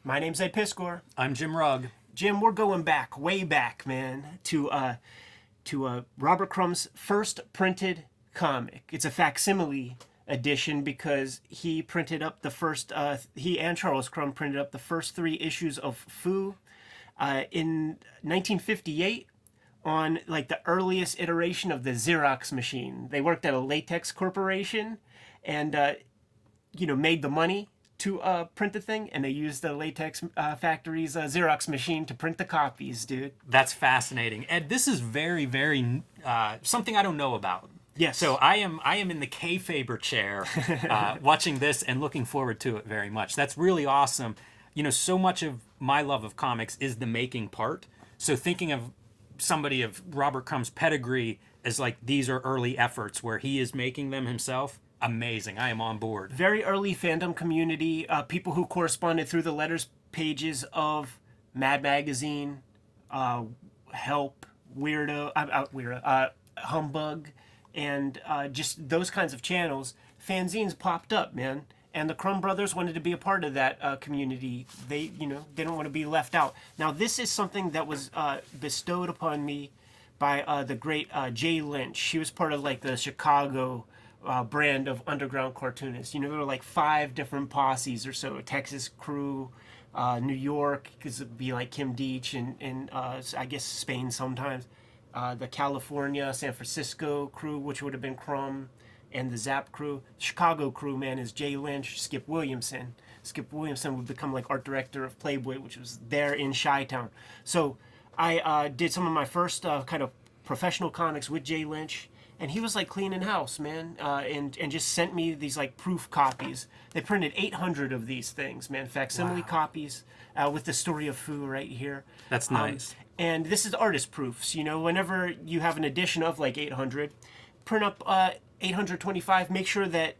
My name's Ed Piskor. I'm Jim Rugg. Jim, we're going back, way back, man, to Robert Crumb's first printed comic. It's a facsimile edition because he printed up the first. He and Charles Crumb printed up the first 3 issues of FOO in 1958 on like the earliest iteration of the Xerox machine. They worked at a latex corporation, and made the money to print the thing, and they used the latex factory's Xerox machine to print the copies, dude. That's fascinating. Ed, this is very, very something I don't know about. Yes. So I am in the Kayfabe chair watching this and looking forward to it very much. That's really awesome. You know, so much of my love of comics is the making part. So thinking of somebody of Robert Crumb's pedigree as like these are early efforts where he is making them himself, amazing. I am on board. Very early fandom community, people who corresponded through the letters pages of Mad Magazine, Help, Humbug, and just those kinds of channels. Fanzines popped up, man. And the Crumb brothers wanted to be a part of that community. They, didn't want to be left out. Now, this is something that was bestowed upon me by the great Jay Lynch. He was part of like the Chicago brand of underground cartoonists. There were like 5 different posses or so. Texas crew, New York, because it'd be like Kim Deach, and I guess Spain sometimes. The California, San Francisco crew, which would have been Crumb, and the Zap crew. Chicago crew, man, is Jay Lynch, Skip Williamson. Skip Williamson would become like art director of Playboy, which was there in Chi-Town. So I did some of my first kind of professional comics with Jay Lynch, and he was like cleaning house, man, and just sent me these like proof copies. They printed 800 of these things, man, facsimile copies with the story of FOO right here. That's nice. And this is artist proofs. Whenever you have an edition of like 800, print up 825. Make sure that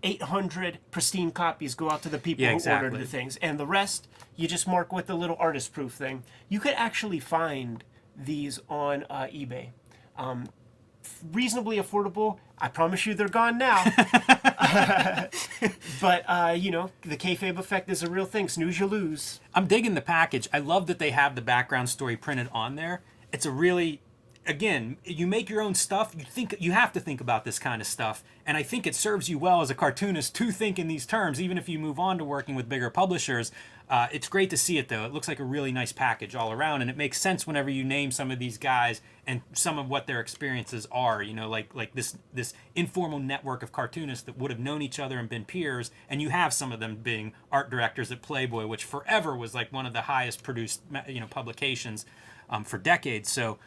800 pristine copies go out to the people who ordered the things, and the rest you just mark with the little artist proof thing. You could actually find these on eBay. Reasonably affordable. I promise you they're gone now. But, the kayfabe effect is a real thing. Snooze, you lose. I'm digging the package. I love that they have the background story printed on there. It's a really, again, you make your own stuff. You have to think about this kind of stuff. And I think it serves you well as a cartoonist to think in these terms, even if you move on to working with bigger publishers. It's great to see it, though. It looks like a really nice package all around, and it makes sense whenever you name some of these guys and some of what their experiences are. Like this informal network of cartoonists that would have known each other and been peers, and you have some of them being art directors at Playboy, which forever was like one of the highest produced publications for decades. So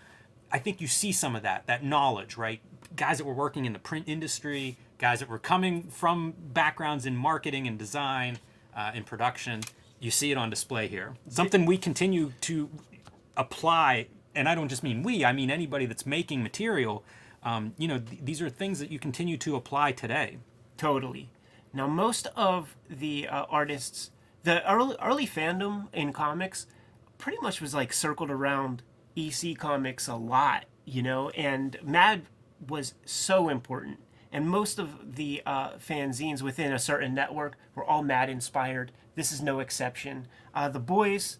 I think you see some of that knowledge, right? Guys that were working in the print industry, guys that were coming from backgrounds in marketing and design, in production. You see it on display here. Something we continue to apply, and I don't just mean we, I mean anybody that's making material. These are things that you continue to apply today. Totally. Now, most of the artists, the early fandom in comics pretty much was like circled around EC Comics a lot, and Mad was so important. And most of the fanzines within a certain network were all Mad inspired. This is no exception. The boys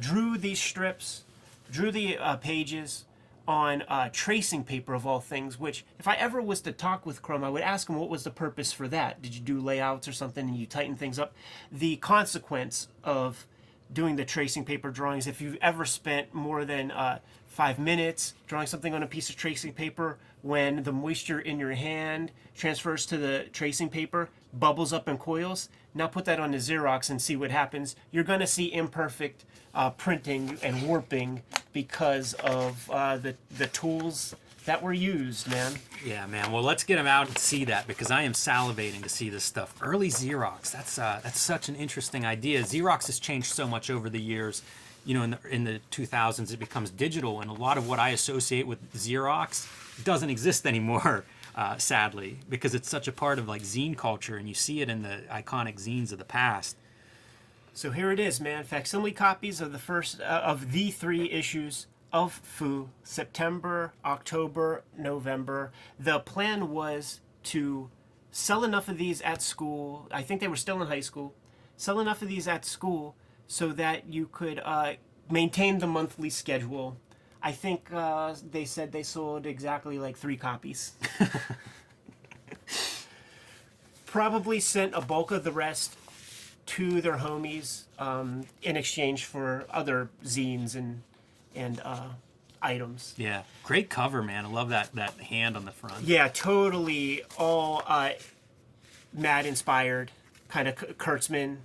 drew these strips, drew the pages on tracing paper of all things, which if I ever was to talk with Crumb, I would ask him what was the purpose for that. Did you do layouts or something and you tighten things up? The consequence of doing the tracing paper drawings, if you've ever spent more than 5 minutes drawing something on a piece of tracing paper, when the moisture in your hand transfers to the tracing paper, bubbles up and coils. Now put that on the Xerox and see what happens. You're going to see imperfect printing and warping because of the tools that were used, man. Yeah, man. Well, let's get them out and see that, because I am salivating to see this stuff. Early Xerox. That's such an interesting idea. Xerox has changed so much over the years. In the 2000s, it becomes digital, and a lot of what I associate with Xerox doesn't exist anymore, sadly, because it's such a part of like zine culture, and you see it in the iconic zines of the past. So here it is, man. Facsimile copies of the first of the 3 issues of FOO, September, October, November. The plan was to sell enough of these at school. I think they were still in high school. sell enough of these at school so that you could maintain the monthly schedule. I think they said they sold exactly like 3 copies. Probably sent a bulk of the rest to their homies in exchange for other zines and items. Yeah, great cover, man. I love that hand on the front. Yeah, totally all Mad inspired, kind of Kurtzman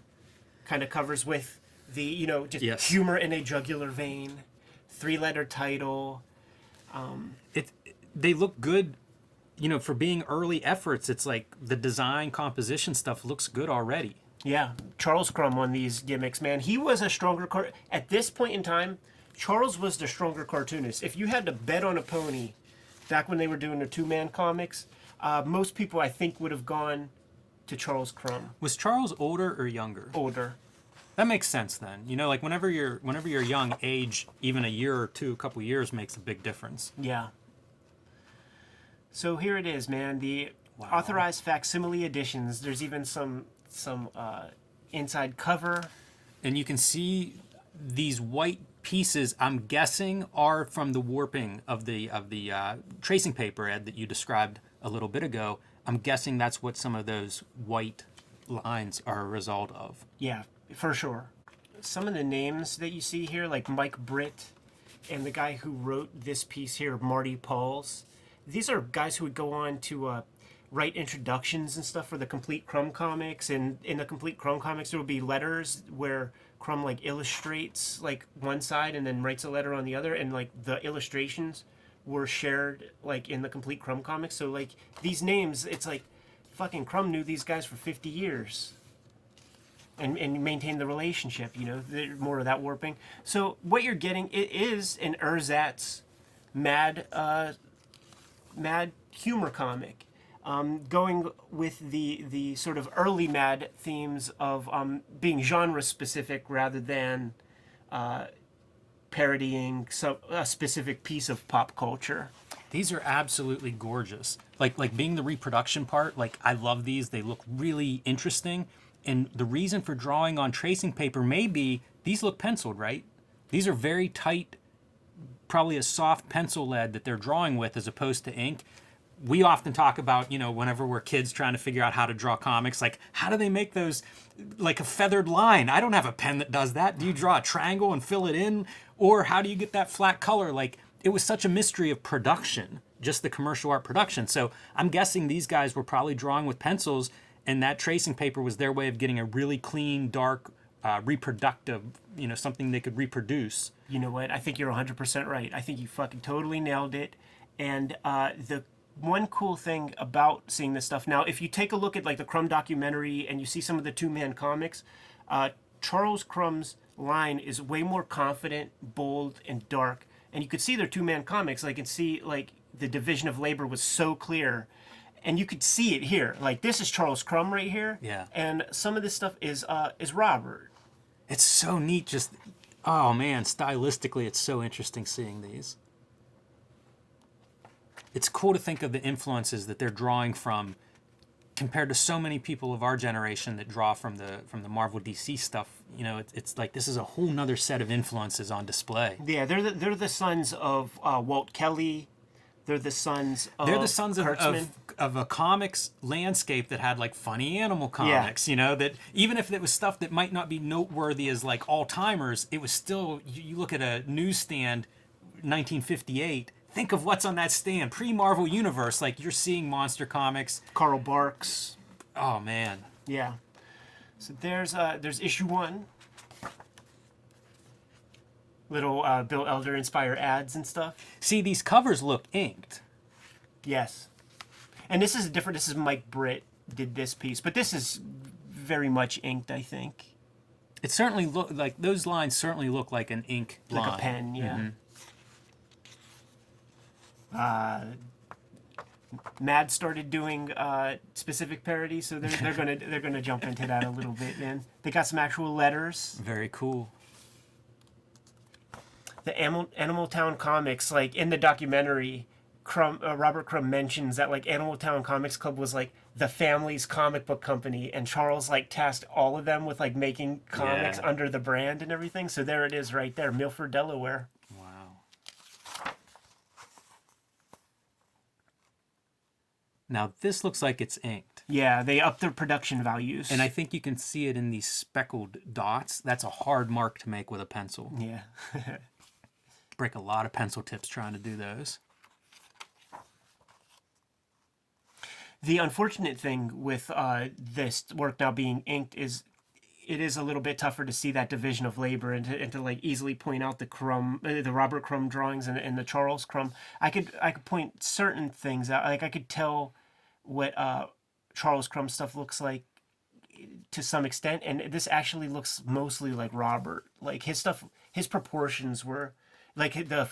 kind of covers with the, you know, just Yes. humor in a jugular vein, 3-letter title. They look good, you know, for being early efforts. It's like the design composition stuff looks good already. Yeah, Charles Crumb on these gimmicks, man. He was a stronger at this point in time. Charles was the stronger cartoonist. If you had to bet on a pony, back when they were doing their 2-man comics, most people I think would have gone to Charles Crumb. Was Charles older or younger? Older. That makes sense then. You know, like whenever you're young, age, even a year or two, a couple years makes a big difference. Yeah. So here it is, man. The Wow. authorized facsimile editions. There's even some inside cover. And you can see these white pieces, I'm guessing, are from the warping of the tracing paper, Ed, that you described a little bit ago. I'm guessing that's what some of those white lines are a result of. Yeah, for sure. Some of the names that you see here, like Mike Britt and the guy who wrote this piece here, Marty Pauls, these are guys who would go on to write introductions and stuff for the Complete Crumb comics. And in the Complete Crumb comics, there will be letters where Crumb like illustrates like one side and then writes a letter on the other, and like the illustrations were shared like in the Complete Crumb comics. So like these names, it's like fucking Crumb knew these guys for 50 years. And maintain the relationship, you know, more of that warping. So what you're getting, it is an ersatz mad humor comic, going with the sort of early Mad themes of being genre specific rather than parodying a specific piece of pop culture. These are absolutely gorgeous. Like being the reproduction part, like I love these. They look really interesting. And the reason for drawing on tracing paper may be these look penciled, right? These are very tight, probably a soft pencil lead that they're drawing with as opposed to ink. We often talk about, you know, whenever we're kids trying to figure out how to draw comics, like how do they make those like a feathered line? I don't have a pen that does that. Do you draw a triangle and fill it in? Or how do you get that flat color? Like it was such a mystery of production, just the commercial art production. So I'm guessing these guys were probably drawing with pencils, and that tracing paper was their way of getting a really clean, dark, reproductive, you know, something they could reproduce. You know what? I think you're 100% right. I think you fucking totally nailed it. And the one cool thing about seeing this stuff now, if you take a look at like the Crumb documentary and you see some of the 2-man comics, Charles Crumb's line is way more confident, bold, and dark. And you could see their 2-man comics. Like, and see like the division of labor was so clear. And you could see it here. Like, this is Charles Crumb right here. Yeah. And some of this stuff is Robert. It's so neat. Just, oh man, stylistically, it's so interesting seeing these. It's cool to think of the influences that they're drawing from, compared to so many people of our generation that draw from the Marvel DC stuff. You know, it's like this is a whole nother set of influences on display. Yeah, they're the sons of Walt Kelly. They're the sons of Kurtzman. of a comics landscape that had like funny animal comics, you know, that even if it was stuff that might not be noteworthy as like all-timers, it was still, you look at a newsstand, 1958, think of what's on that stand, pre-Marvel Universe, like you're seeing Monster Comics. Carl Barks. Oh, man. Yeah. So there's issue 1. Little Bill Elder inspired ads and stuff. See, these covers look inked. Yes. And this is different. This is Mike Britt did this piece, but this is very much inked, I think. It certainly look like those lines certainly look like an ink line. Like a pen, yeah. Mm-hmm. Mad started doing specific parodies, so they're gonna jump into that a little bit, man. They got some actual letters. Very cool. The Animal Town comics, like in the documentary, Robert Crumb mentions that like Animal Town Comics Club was like the family's comic book company, and Charles like tasked all of them with like making comics Yeah. under the brand and everything. So there it is, right there, Milford, Delaware. Wow. Now this looks like it's inked. Yeah, they upped their production values. And I think you can see it in these speckled dots. That's a hard mark to make with a pencil. yeah. Break a lot of pencil tips trying to do those. The unfortunate thing with this work now being inked is it is a little bit tougher to see that division of labor and to like easily point out the Robert Crumb drawings and the Charles Crumb. I could point certain things out. Like I could tell what Charles Crumb stuff looks like to some extent, and this actually looks mostly like Robert. Like his stuff, his proportions were like the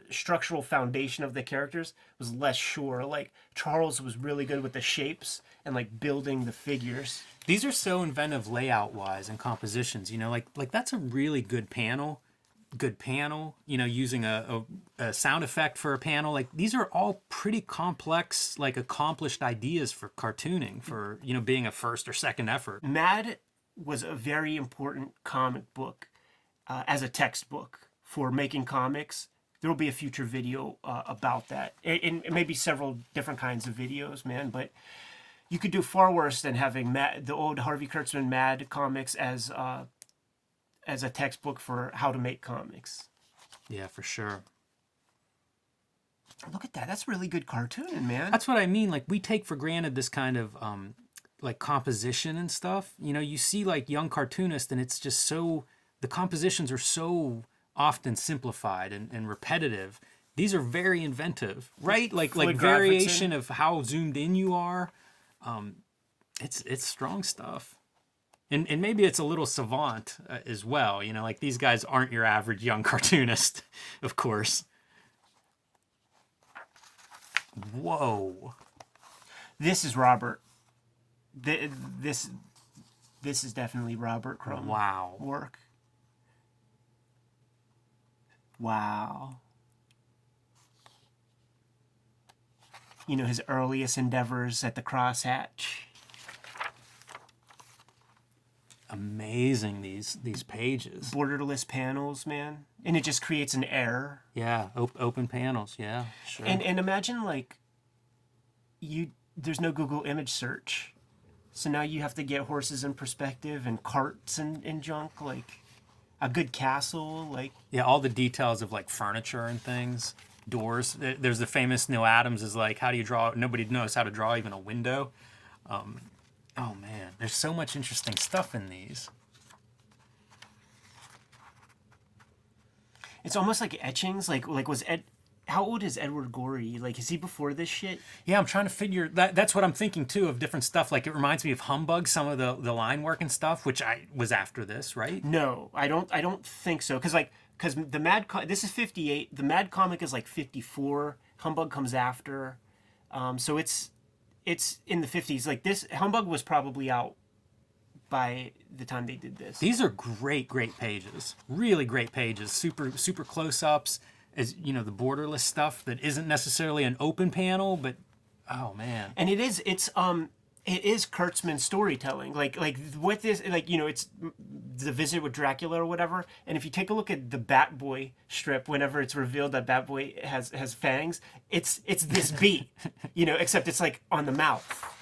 structural foundation of the characters was less sure. Like Charles was really good with the shapes and like building the figures. These are so inventive layout wise and compositions, you know, like that's a really good panel, you know, using a sound effect for a panel. Like these are all pretty complex, like accomplished ideas for cartooning, for, you know, being a first or second effort. Mad was a very important comic book as a textbook for making comics. There will be a future video about that, and maybe several different kinds of videos, man. But you could do far worse than having the old Harvey Kurtzman Mad comics as a textbook for how to make comics. Yeah, for sure. Look at that. That's really good cartooning, man. That's what I mean. Like we take for granted this kind of like composition and stuff. You know, you see like young cartoonists and it's just so, the compositions are so often simplified and repetitive. These are very inventive, right? Like variation of how zoomed in you are. It's strong stuff. And maybe it's a little savant as well. You know, like these guys aren't your average young cartoonist, of course. Whoa. This is Robert. This is definitely Robert Crumb. Wow. Work. Wow. You know, his earliest endeavors at the crosshatch. Amazing, these pages. Borderless panels, man. And it just creates an air. Yeah, open panels, yeah, sure. And imagine like there's no Google image search. So now you have to get horses in perspective and carts and junk, like a good castle, like yeah, all the details of like furniture and things, doors. There's the famous Neil Adams is like, how do you draw? Nobody knows how to draw even a window. Oh man, there's so much interesting stuff in these. It's almost like etchings. Like was how old is Edward Gorey? Like, is he before this shit? Yeah, I'm trying to figure that. That's what I'm thinking too, of different stuff. Like it reminds me of Humbug, some of the line work and stuff, which I was after this, right? No, I don't think so. Because the this is 58. The Mad comic is like 54. Humbug comes after. So it's in the 50s. Like this, Humbug was probably out by the time they did this. These are great pages. Really great pages. Super close-ups. As you know, the borderless stuff that isn't necessarily an open panel, but oh man. And it is Kurtzman storytelling. Like what this, like, you know, it's the visit with Dracula or whatever. And if you take a look at the Batboy strip, whenever it's revealed that Batboy has fangs, it's this beat, you know, except it's like on the mouth.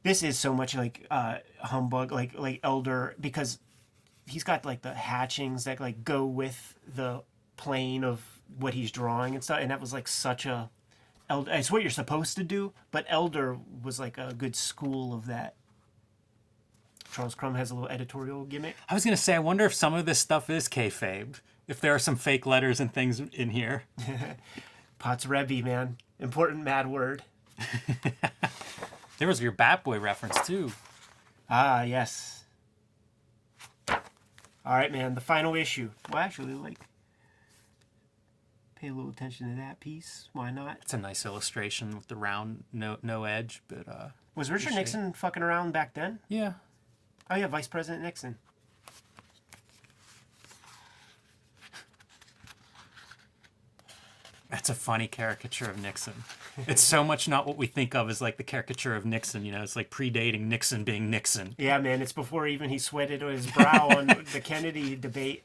This is so much like Humbug, like Elder, because he's got like the hatchings that like go with the plane of what he's drawing and stuff, and that was like such a Elder. It's what you're supposed to do, but Elder was like a good school of that. Charles Crumb has a little editorial gimmick. I was gonna say, I wonder if some of this stuff is kayfabe. If there are some fake letters and things in here. Potts Rebbe, man, important mad word. There was your Batboy reference too. Ah, yes. All right, man. The final issue. Well, actually, like, pay a little attention to that piece. Why not? It's a nice illustration with the round, no edge, but Was Richard Nixon fucking around back then? yeah. Oh yeah, Vice President Nixon. That's a funny caricature of Nixon. It's so much not what we think of as like the caricature of Nixon. You know, it's like predating Nixon being Nixon. Yeah, man, it's before even he sweated his brow on the Kennedy debate.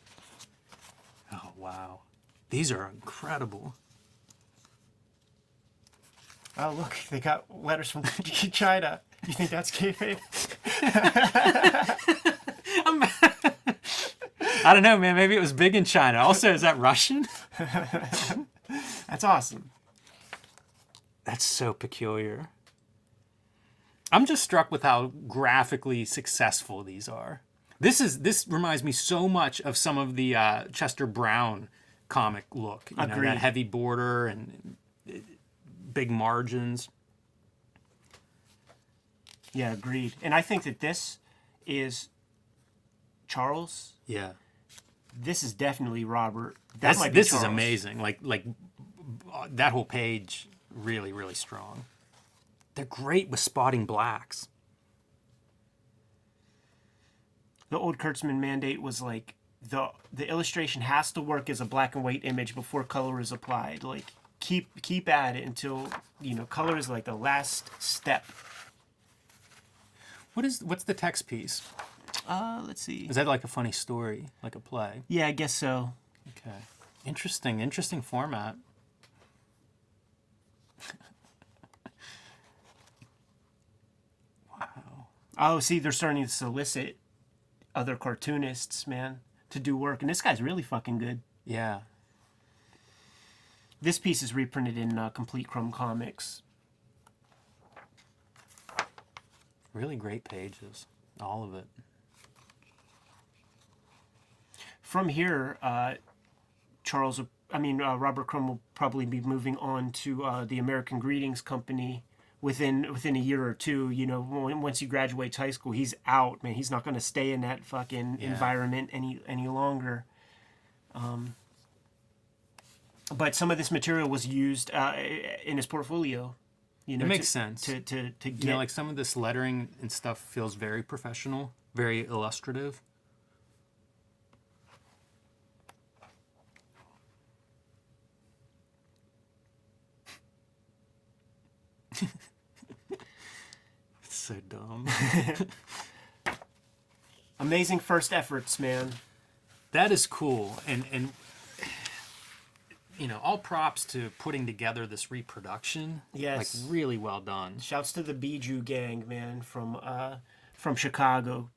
Oh, wow. These are incredible. Oh, look, they got letters from China. You think that's kayfabe? I don't know, man. Maybe it was big in China. Also, is that Russian? That's awesome. That's so peculiar. I'm just struck with how graphically successful these are. This reminds me so much of some of the Chester Brown comic look. You know, Agreed. that heavy border and big margins. Yeah, agreed. And I think that this is Charles. Yeah. This is definitely Robert. That might be This Charles. is amazing. Like that whole page, really, really strong. They're great with spotting blacks. The old Kurtzman mandate was like the illustration has to work as a black and white image before color is applied. Like keep at it until color is like the last step. What's the text piece? Let's see. Is that like a funny story, like a play? Yeah, I guess so. Okay. Interesting format. Wow. Oh, see, they're starting to solicit other cartoonists, man, to do work, and this guy's really fucking good. Yeah. This piece is reprinted in Complete Crumb Comics. Really great pages. All of it. From here, Robert Crumb will probably be moving on to the American Greetings Company within a year or two. You know, once he graduates high school, he's out, man. He's not going to stay in that fucking environment any longer. But some of this material was used in his portfolio. You know, it makes sense. To get, you know, like some of this lettering and stuff feels very professional, very illustrative. It's so dumb. Amazing first efforts, man. That is cool, and you know, all props to putting together this reproduction. Yes. Like really well done. Shouts to the Bijou gang, man, from Chicago.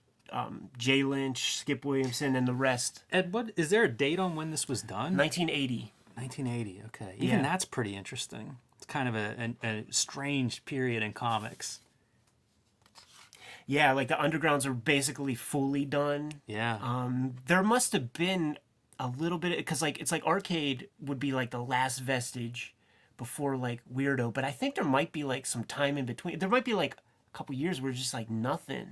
Jay Lynch, Skip Williamson, and the rest. Ed, is there a date on when this was done? 1980. 1980. Okay, even that's pretty interesting. It's kind of a strange period in comics. Yeah, like the undergrounds are basically fully done. Yeah. There must have been a little bit, because like it's like Arcade would be like the last vestige before like Weirdo, but I think there might be like some time in between. There might be like a couple years where it's just like nothing.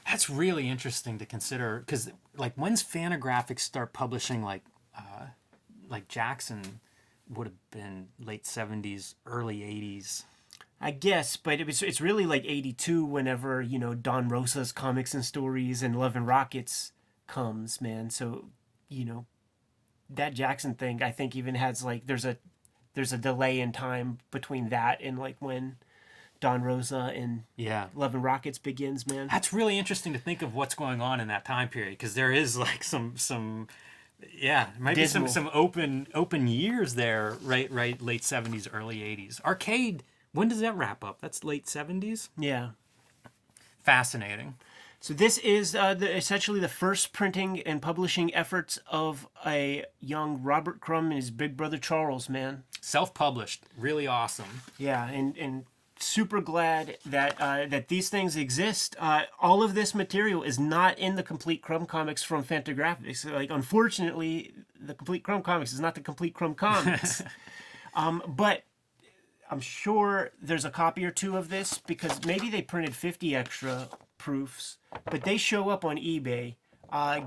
That's really interesting to consider, because like when's Fantagraphics start publishing like Jackson would have been late 70s, early 80s. I guess, but it's really like 82 whenever, you know, Don Rosa's Comics and Stories and Love and Rockets comes, man. So, you know, that Jackson thing I think even has like there's a delay in time between that and like when Don Rosa and Love and Rockets begins, man. That's really interesting to think of what's going on in that time period, because there is like some maybe Dismal. some open years there, right late 70s, early 80s. Arcade, when does that wrap up? That's late 70s? Yeah. Fascinating. So this is essentially the first printing and publishing efforts of a young Robert Crumb and his big brother Charles, man. Self-published. Really awesome. Yeah, and super glad that these things exist. All of this material is not in the Complete Crumb Comics from Fantagraphics. Like, unfortunately, the Complete Crumb Comics is not the Complete Crumb Comics. But I'm sure there's a copy or two of this, because maybe they printed 50 extra proofs, but they show up on eBay.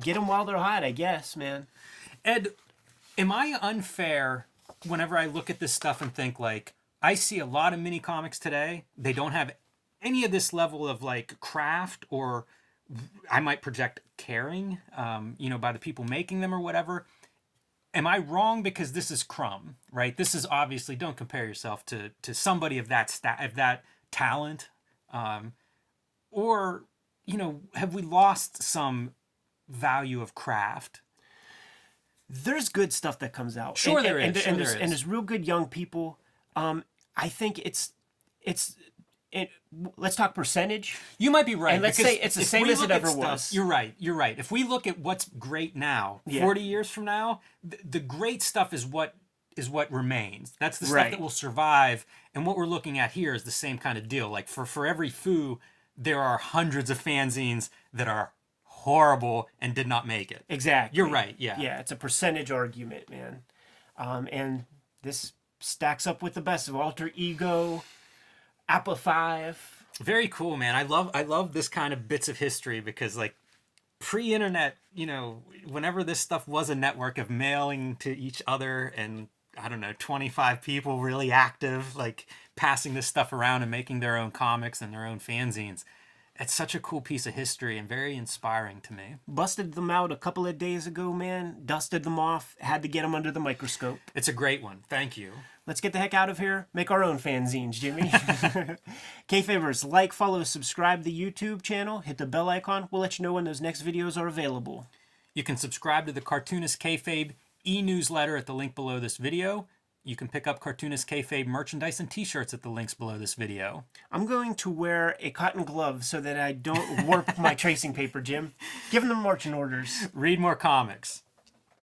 Get them while they're hot, I guess, man. Ed, am I unfair whenever I look at this stuff and think, like, I see a lot of mini comics today, they don't have any of this level of like craft, or I might project caring, by the people making them or whatever. am I wrong because this is Crumb, right? This is obviously, don't compare yourself to somebody of that talent, or have we lost some value of craft? There's good stuff that comes out. Sure there is. And there's real good young people. I think it's let's talk percentage. You might be right. And let's say it's the same as it ever was. You're right. You're right. If we look at what's great now, 40 years from now, the great stuff is what remains. That's the stuff that will survive. And what we're looking at here is the same kind of deal. Like for every FOO, there are hundreds of fanzines that are horrible and did not make it. Exactly. You're right. Yeah. Yeah, it's a percentage argument, man. And this stacks up with the best of Alter Ego, Appa 5. Very cool, man. I love this kind of bits of history because, like, pre-internet, whenever this stuff was a network of mailing to each other and, I don't know, 25 people really active, like, passing this stuff around and making their own comics and their own fanzines. It's such a cool piece of history and very inspiring to me. Busted them out a couple of days ago, man. Dusted them off. Had to get them under the microscope. It's a great one. Thank you. Let's get the heck out of here. Make our own fanzines, Jimmy. Kayfabers, like, follow, subscribe to the YouTube channel. Hit the bell icon. We'll let you know when those next videos are available. You can subscribe to the Cartoonist Kayfabe e-newsletter at the link below this video. You can pick up Cartoonist Kayfabe merchandise and t-shirts at the links below this video. I'm going to wear a cotton glove so that I don't warp my tracing paper, Jim. Give them the marching orders. Read more comics.